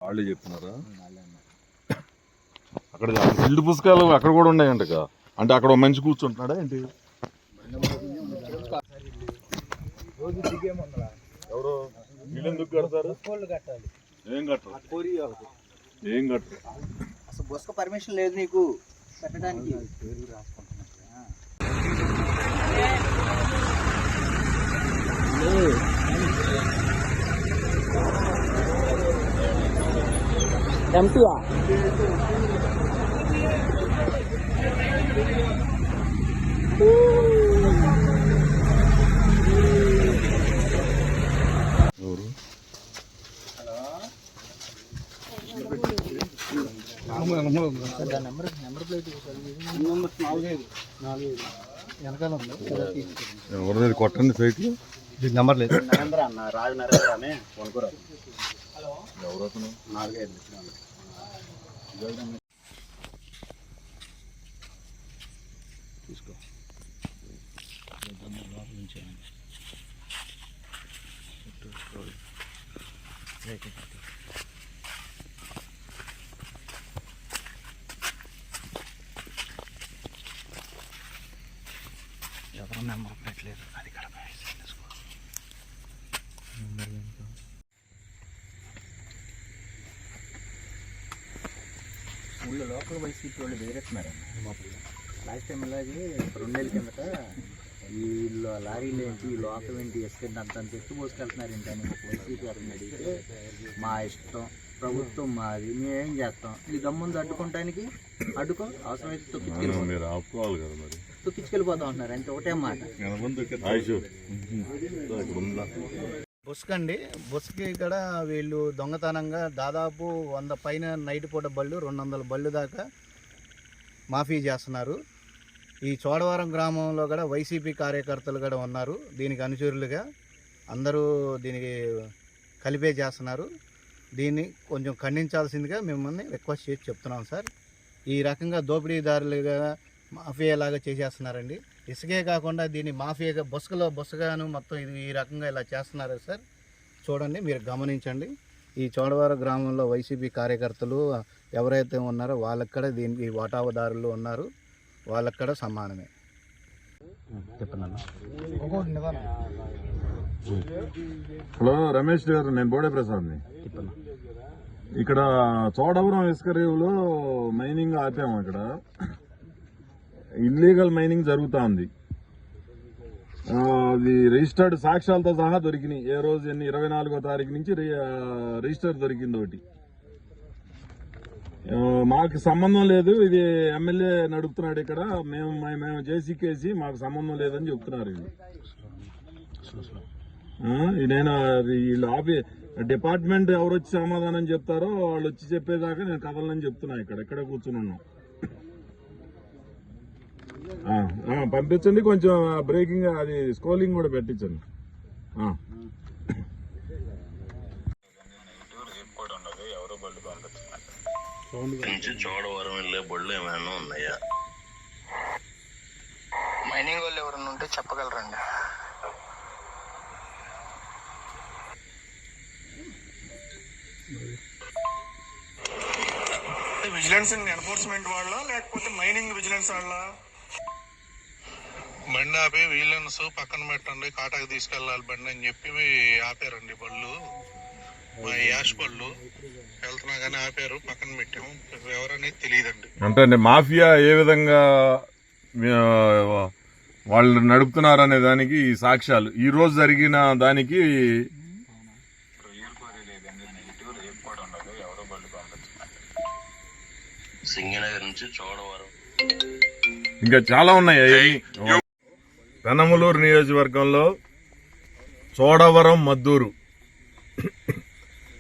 వాళ్ళే చెప్తున్నారా? అక్కడ ఫీల్డ్ పుస్తకాలు అక్కడ కూడా ఉన్నాయంట. అంటే అక్కడ మంచి కూర్చుంటున్నాడా ఏంటి? ఎవరు వీళ్ళెందుకు కడతారు? ఏం కట్టరు, ఏం కట్టరు. అసలు బస్కు పర్మిషన్ లేదు నీకు కట్టడానికి. ఎంపీయా నెంబర్ ప్లేట్ ఎవరిది కొట్టండి సైట్ నెంబర్ లేదు. నరేంద్ర అన్న, రాజు నరేంద్ర అని కొనుక్కోరా. ఎవరు అతను? 4-5 తీసుకో. ఎవరు నెంబర్ పెట్టలేదు, అది కడప ఊళ్ళో లోకల్ వైసీపీ వాళ్ళు వేరేస్తున్నారండి. లాస్ట్ టైం ఇలాగే 2 నెలల కిందట వీళ్ళు లారీలు ఏంటి, ఈ లోకం ఏంటి, ఎస్కెంట్ అంత ఎత్తు పోసుకెళ్తున్నారు ఏంటని ఒక వైసీపీ గారిని అడిగితే, మా ఇష్టం, ప్రభుత్వం మాది, మేమేం చేస్తాం, ఈ దమ్ముంది అడ్డుకోవటానికి అడ్డుకో, అవసరమైతే తొక్కించుకెళ్ళిపోతాం అంటున్నారు. అంటే ఒకటే మాట. బుస్క్ అండి, బుస్కి ఇక్కడ వీళ్ళు దొంగతనంగా దాదాపు 100 పైన నైట్ పూట బళ్ళు, 200 బళ్ళు దాకా మాఫీ చేస్తున్నారు. ఈ చోడవరం గ్రామంలో కూడా వైసీపీ కార్యకర్తలు కూడా ఉన్నారు దీనికి అనుచరులుగా. అందరూ దీనికి కలిపే చేస్తున్నారు. దీన్ని కొంచెం ఖండించాల్సిందిగా మిమ్మల్ని రిక్వెస్ట్ చేసి చెప్తున్నాం సార్. ఈ రకంగా దోపిడీదారులుగా మాఫియా లాగా చేసేస్తున్నారండి. ఇసుకే కాకుండా దీన్ని మాఫియాగా బొస్సుగాను మొత్తం ఇది ఈ రకంగా ఇలా చేస్తున్నారు సార్. చూడండి, మీరు గమనించండి. ఈ చోడవరం గ్రామంలో వైసీపీ కార్యకర్తలు ఎవరైతే ఉన్నారో వాళ్ళకి కూడా దీనికి వాటాదారులు ఉన్నారు, వాళ్ళకి కూడా సమానమే. హలో రమేష్ గారు, నేను బోడే ప్రసాద్ని. ఇక్కడ చోడవరం ఇసుక రేవులో మైనింగ్ ఆపాము. ఇక్కడ ఇల్లీగల్ మైనింగ్ జరుగుతూ ఉంది. అది రిజిస్టర్డ్ సాక్ష్యాలతో సహా దొరికినాయి. ఏ రోజు 24వ తారీఖు నుంచి రిజిస్టర్ దొరికింది ఒకటి. మాకు సంబంధం లేదు, ఇది ఎమ్మెల్యే నడుపుతున్నాడు ఇక్కడ, మేము జేసీకేసి మాకు సంబంధం లేదని చెప్తున్నారు. నేను వీళ్ళు డిపార్ట్మెంట్ ఎవరు వచ్చి సమాధానం చెప్తారో వాళ్ళు వచ్చి చెప్పేదాకా నేను కదలని చెప్తున్నా. ఇక్కడ కూర్చుని ఉన్నాం. పంపించండి, కొంచెం బ్రేకింగ్ అది స్కోలింగ్ కూడా పెట్టించండి. చోడవరం వెళ్ళే బళ్ళు ఏమైనా ఉన్నాయా? మైనింగ్ వాళ్ళు ఎవరన్నా ఉంటే చెప్పగలరండి. విజిలెన్స్ అండ్ ఎన్ఫోర్స్మెంట్ వాళ్ళ లేకపోతే మైనింగ్ విజిలెన్స్ వాళ్ళ? బండి ఆపి విజిలెన్స్ పక్కన పెట్టండి, కాటాకి తీసుకెళ్లాలి బండి అని చెప్పి ఆపారండి బళ్ళు. మా యాష్ బళ్ళు వెళ్తున్నా కానీ ఆపారు, పక్కన పెట్టాము. ఎవరనేది తెలియదండి. అంటే మాఫియా ఏ విధంగా వాళ్ళు నడుపుతున్నారనే దానికి ఈ సాక్ష్యాలు ఈ రోజు జరిగిన దానికి సింగనగర్ నుంచి చోడవరం ఇంకా చాలా ఉన్నాయి. పెనమలూరు నియోజకవర్గంలో చోడవరం, మద్దూరు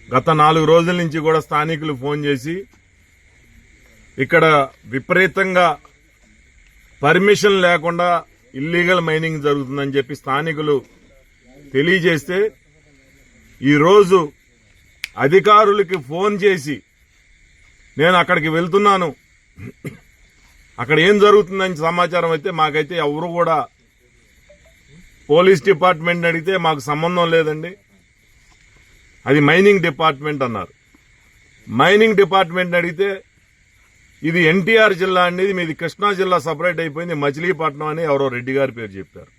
గత 4 రోజుల నుంచి కూడా స్థానికులు ఫోన్ చేసి ఇక్కడ విపరీతంగా పర్మిషన్ లేకుండా ఇల్లీగల్ మైనింగ్ జరుగుతుందని చెప్పి స్థానికులు తెలియజేస్తే ఈరోజు అధికారులకి ఫోన్ చేసి నేను అక్కడికి వెళ్తున్నాను, అక్కడ ఏం జరుగుతుందని సమాచారం అయితే మాకైతే ఎవరు కూడా పోలీస్ డిపార్ట్మెంట్ అడిగితే మాకు సంబంధం లేదండి, అది మైనింగ్ డిపార్ట్మెంట్ అన్నారు. మైనింగ్ డిపార్ట్మెంట్ అడిగితే ఇది ఎన్టీఆర్ జిల్లా అనేది మీది కృష్ణా జిల్లా సపరేట్ అయిపోయింది, మచిలీపట్నం అని ఎవరో రెడ్డి గారి పేరు చెప్పారు.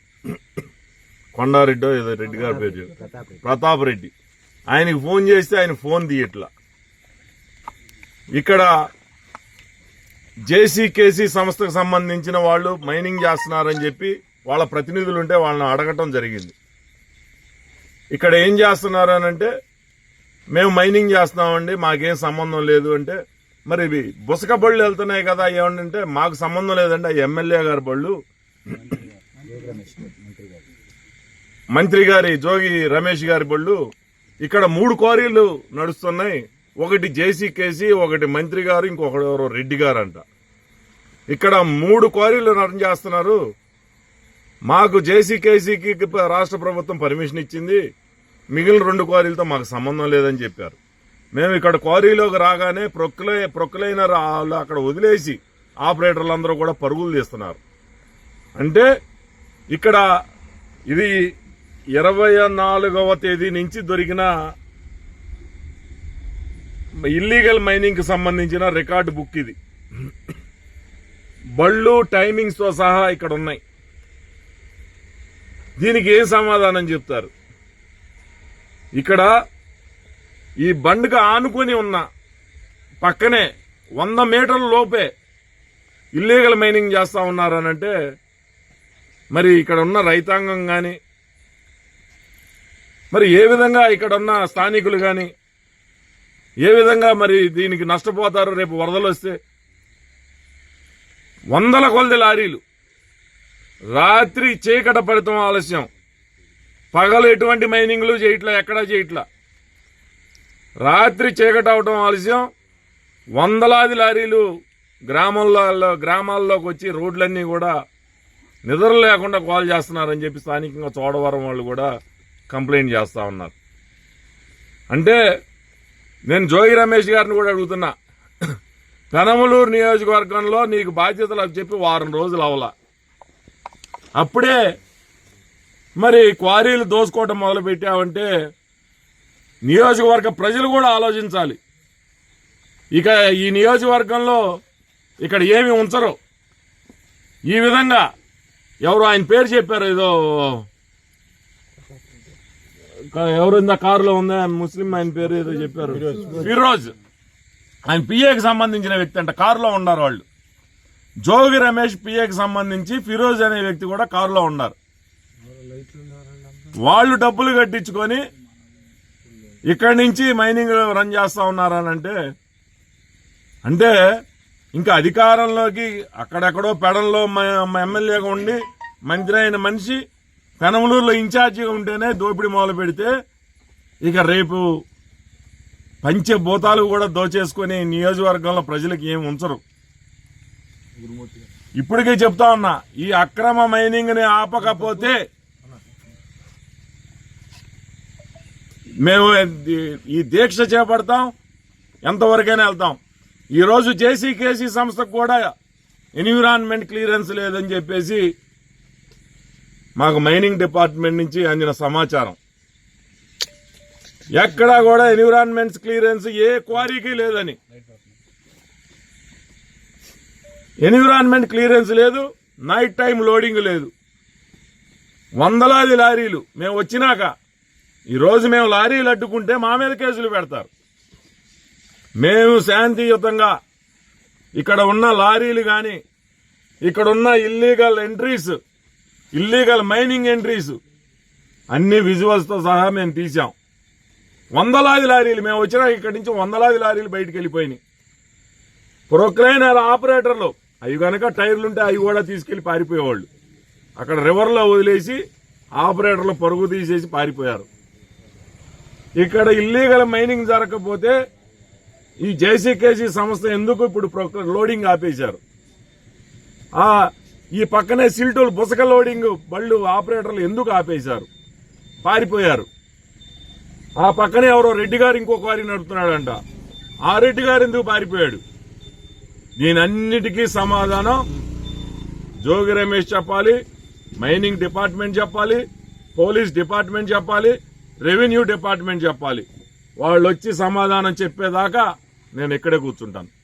కొండారెడ్డో ఏదో రెడ్డి గారి పేరు చెప్పారు, ప్రతాప్ రెడ్డి. ఆయనకి ఫోన్ చేస్తే ఆయన ఫోన్ తీయట్లా. ఇక్కడ జేసీకేసీ సంస్థకు సంబంధించిన వాళ్ళు మైనింగ్ చేస్తున్నారని చెప్పి వాళ్ళ ప్రతినిధులు ఉంటే వాళ్ళని అడగటం జరిగింది. ఇక్కడ ఏం చేస్తున్నారు అని అంటే, మేము మైనింగ్ చేస్తున్నామండి, మాకేం సంబంధం లేదు అంటే, మరి ఇవి బుసక బళ్ళు వెళ్తున్నాయి కదా ఏమంటే, మాకు సంబంధం లేదండి, ఆ ఎమ్మెల్యే గారి బళ్ళు, మంత్రి గారి జోగి రమేష్ గారి బళ్ళు, ఇక్కడ 3 క్వారీలు నడుస్తున్నాయి, ఒకటి జేసీకేసీ, ఒకటి మంత్రి గారు, ఇంకొకటి ఎవరో రెడ్డి గారు అంట. ఇక్కడ 3 క్వారీలు రన్ చేస్తున్నారు, మాకు జేసీకేసీకి రాష్ట్ర ప్రభుత్వం పర్మిషన్ ఇచ్చింది, మిగిలిన 2 క్వారీలతో మాకు సంబంధం లేదని చెప్పారు. మేము ఇక్కడ క్వారీలోకి రాగానే ప్రొక్లైన అక్కడ వదిలేసి ఆపరేటర్లందరూ కూడా పరుగులు తీస్తున్నారు. అంటే ఇక్కడ ఇది 24వ తేదీ నుంచి దొరికిన ఇల్లీగల్ మైనింగ్ కి సంబంధించిన రికార్డు బుక్ ఇది. బళ్ళు టైమింగ్స్ తో సహా ఇక్కడ ఉన్నాయి. దీనికి ఏం సమాధానం చెప్తారు? ఇక్కడ ఈ బండ్కు ఆనుకొని ఉన్న పక్కనే 100 మీటర్ల లోపే ఇల్లీగల్ మైనింగ్ చేస్తా ఉన్నారనంటే, మరి ఇక్కడ ఉన్న రైతాంగం గాని, మరి ఏ విధంగా ఇక్కడ ఉన్న స్థానికులు గాని ఏ విధంగా మరి దీనికి నష్టపోతారు? రేపు వరదలు వస్తే 100 కొలది లారీలు, రాత్రి చీకట పడటం ఆలస్యం, పగలు ఎటువంటి మైనింగ్లు చేయట్లా, ఎక్కడా చేయట్లా, రాత్రి చీకట అవటం ఆలస్యం, వందలాది లారీలు గ్రామాల్లోకి వచ్చి రోడ్లన్నీ కూడా నిద్ర లేకుండా కాల్ చేస్తున్నారని చెప్పి స్థానికంగా చోడవరం వాళ్ళు కూడా కంప్లైంట్ చేస్తా ఉన్నారు. అంటే నేను జోగి రమేష్ గారిని కూడా అడుగుతున్నా, పెనమలూరు నియోజకవర్గంలో నీకు బాధ్యతలు అని చెప్పి 1 వారం రోజులు అవలా, అప్పుడే మరి క్వారీలు దోసుకోవటం మొదలు పెట్టావంటే నియోజకవర్గ ప్రజలు కూడా ఆలోచించాలి. ఇక ఈ నియోజకవర్గంలో ఇక్కడ ఏమి ఉంచరు. ఈ విధంగా ఎవరు ఆయన పేరు చెప్పారు, ఏదో ఎవరు ఇంత కారులో ఉందా ముస్లిం, ఆయన పేరు ఏదో చెప్పారు, ఫిరోజ్. ఆయన పిఏకి సంబంధించిన వ్యక్తి అంట, కారులో ఉన్నారు వాళ్ళు. జోగి రమేష్ పిఏకి సంబంధించి ఫిరోజ్ అనే వ్యక్తి కూడా కారులో ఉన్నారు. వాళ్ళు డబ్బులు కట్టించుకొని ఇక్కడి నుంచి మైనింగ్ రన్ చేస్తా ఉన్నారనంటే, అంటే ఇంకా అధికారంలోకి అక్కడెక్కడో పెడంలో ఎమ్మెల్యేగా ఉండి మంత్రి అయిన మనిషి పెనమలూరులో ఇన్ఛార్జిగా ఉంటేనే దోపిడీ మొదలు పెడితే, ఇక రేపు పంచభూతాలు కూడా దోచేసుకుని నియోజకవర్గంలో ప్రజలకు ఏం ఉంచరు. ఇప్పటికే చెప్తా ఉన్నా, ఈ అక్రమ మైనింగ్ ని ఆపకపోతే మేము ఈ దీక్ష చేపడతాం, ఎంతవరకైనా వెళ్తాం. ఈ రోజు జేసీకేసీ సంస్థకు కూడా ఎన్విరాన్మెంట్ క్లియరెన్స్ లేదని చెప్పేసి మాకు మైనింగ్ డిపార్ట్మెంట్ నుంచి అందిన సమాచారం. ఎక్కడా కూడా ఎన్విరాన్మెంట్ క్లియరెన్స్ ఏ క్వారీకి లేదని, ఎన్విరాన్మెంట్ క్లియరెన్స్ లేదు, నైట్ టైం లోడింగ్ లేదు. వందలాది లారీలు మేము వచ్చినాక, ఈరోజు మేము లారీలు అడ్డుకుంటే మా మీద కేసులు పెడతారు. మేము శాంతియుతంగా ఇక్కడ ఉన్న లారీలు కానీ, ఇక్కడ ఉన్న illegal entries, illegal mining entries అన్ని విజువల్స్ తో సహా మేము తీసాం. వందలాది లారీలు మేము వచ్చినా ఇక్కడి నుంచి వందలాది లారీలు బయటకు వెళ్ళిపోయినాయి. ప్రొక్లైనర్ ఆపరేటర్లు అవి కనుక టైర్లుంటే అవి కూడా తీసుకెళ్లి పారిపోయేవాళ్ళు. అక్కడ రివర్లో వదిలేసి ఆపరేటర్లు పరుగు తీసేసి పారిపోయారు. ఇక్కడ ఇల్లీగల్ మైనింగ్ జరగకపోతే ఈ జేసీకేసీ సంస్థ ఎందుకు ఇప్పుడు లోడింగ్ ఆపేశారు? ఈ పక్కనే సిల్టూలు బుసక లోడింగ్ బళ్ళు ఆపరేటర్లు ఎందుకు ఆపేశారు? పారిపోయారు. ఆ పక్కనే ఎవరో రెడ్డి గారు ఇంకో క్వారీ నడుపుతున్నాడంట, ఆ రెడ్డి గారు ఎందుకు పారిపోయాడు? దీనన్నిటికీ సమాధానం జోగి రమేష్ చెప్పాలి, మైనింగ్ డిపార్ట్మెంట్ చెప్పాలి, పోలీస్ డిపార్ట్మెంట్ చెప్పాలి, రెవెన్యూ డిపార్ట్మెంట్ చెప్పాలి. వాళ్ళు వచ్చి సమాధానం చెప్పేదాకా నేను ఇక్కడే కూర్చుంటాను.